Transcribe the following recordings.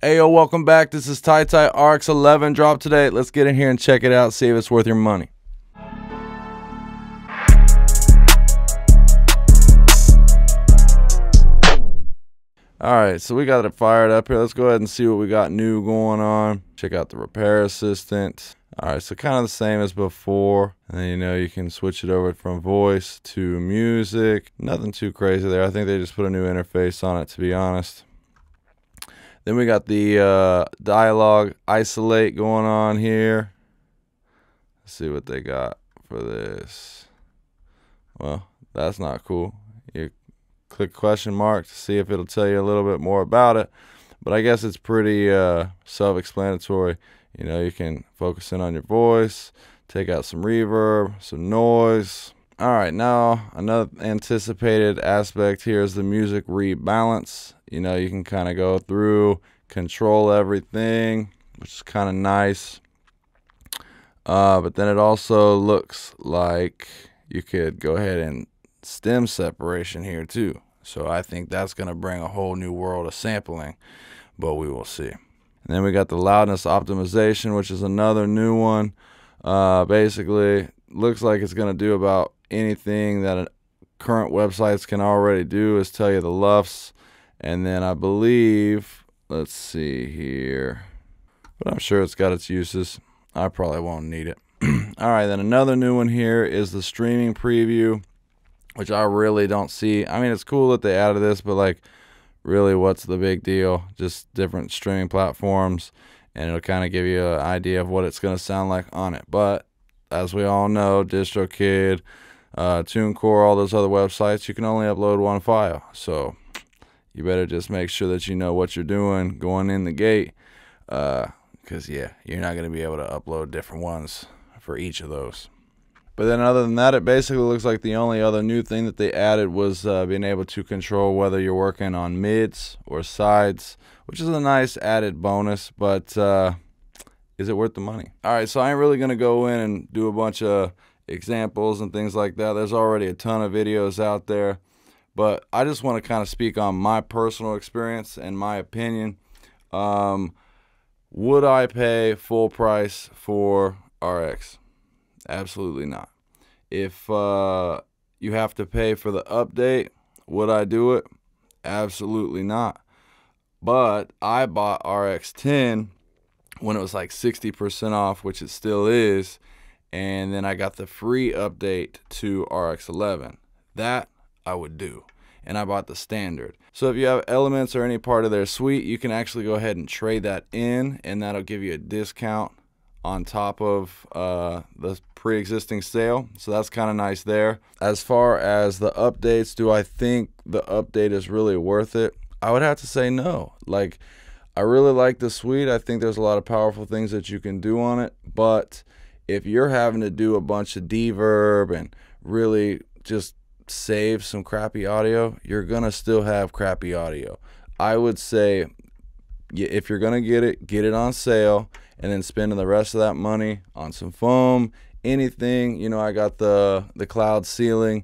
Hey yo, welcome back. This is Ty RX 11 drop today. Let's get in here and check it out, see if it's worth your money. Alright, so we got it fired up here. Let's go ahead and see what we got new going on. Check out the repair assistant. Alright, so kind of the same as before. And then you can switch it over from voice to music. Nothing too crazy there. I think they just put a new interface on it, to be honest. Then we got the dialogue isolate going on here. Let's see what they got for this. Well, that's not cool. You click question mark to see if it'll tell you a little bit more about it. But I guess it's pretty self-explanatory. You can focus in on your voice, take out some reverb, some noise. All right, now another anticipated aspect here is the music rebalance. You can kind of go through, control everything, which is kind of nice. But then it also looks like you could go ahead and stem separation here too. So I think that's going to bring a whole new world of sampling, but we will see. And then we got the loudness optimization, which is another new one. Basically, looks like it's going to do about anything that current websites can already do, is tell you the LUFS. And then I believe, let's see here, but I'm sure it's got its uses. I probably won't need it. All right, then another new one here is the streaming preview, which I really don't see. I mean, it's cool that they added this, but like, really, what's the big deal? Just different streaming platforms, and it'll kind of give you an idea of what it's going to sound like on it. But as we all know, DistroKid, TuneCore, all those other websites, you can only upload one file. So you better just make sure that you know what you're doing going in the gate, because yeah, you're not going to be able to upload different ones for each of those. But then other than that, it basically looks like the only other new thing that they added was being able to control whether you're working on mids or sides, which is a nice added bonus, but is it worth the money? All right, so I ain't really going to go in and do a bunch of examples and things like that. There's already a ton of videos out there, but I just want to kind of speak on my personal experience and my opinion. Would I pay full price for RX? Absolutely not. If you have to pay for the update, would I do it? Absolutely not. But I bought RX 10 when it was like 60% off, which it still is, and then I got the free update to RX 11. That I would do. And I bought the standard. So if you have elements or any part of their suite, you can actually go ahead and trade that in, and that'll give you a discount on top of the pre-existing sale. So that's kind of nice there. As far as the updates, do I think the update is really worth it? I would have to say no. Like, I really like the suite. I think there's a lot of powerful things that you can do on it, but if you're having to do a bunch of deverb and really just save some crappy audio, you're gonna still have crappy audio. I would say if you're gonna get it on sale, and then spending the rest of that money on some foam, anything. I got the cloud ceiling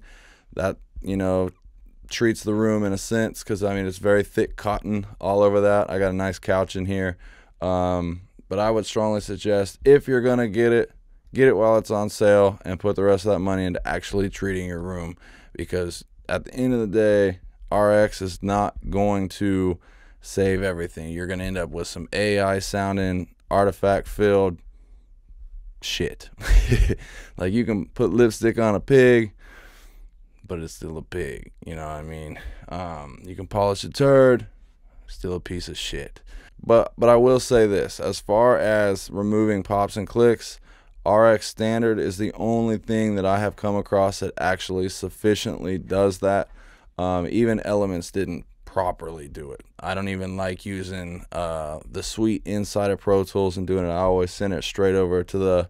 that treats the room in a sense, because I mean it's very thick cotton all over that. I got a nice couch in here, but I would strongly suggest, if you're gonna get it while it's on sale and put the rest of that money into actually treating your room, because at the end of the day, RX is not going to save everything. You're gonna end up with some AI sounding, artifact filled shit. Like, you can put lipstick on a pig, but it's still a pig. You know what I mean? You can polish a turd, still a piece of shit. But I will say this, as far as removing pops and clicks, RX standard is the only thing that I have come across that actually sufficiently does that. Even Elements didn't properly do it. I don't even like using the suite inside of Pro Tools and doing it. I always send it straight over to the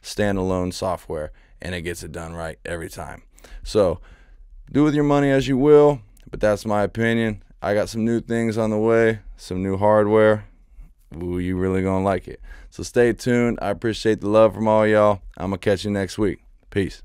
standalone software, and it gets it done right every time. So do with your money as you will, but that's my opinion. I got some new things on the way, some new hardware. Ooh, you really gonna like it. So stay tuned. I appreciate the love from all y'all. I'm gonna catch you next week. Peace.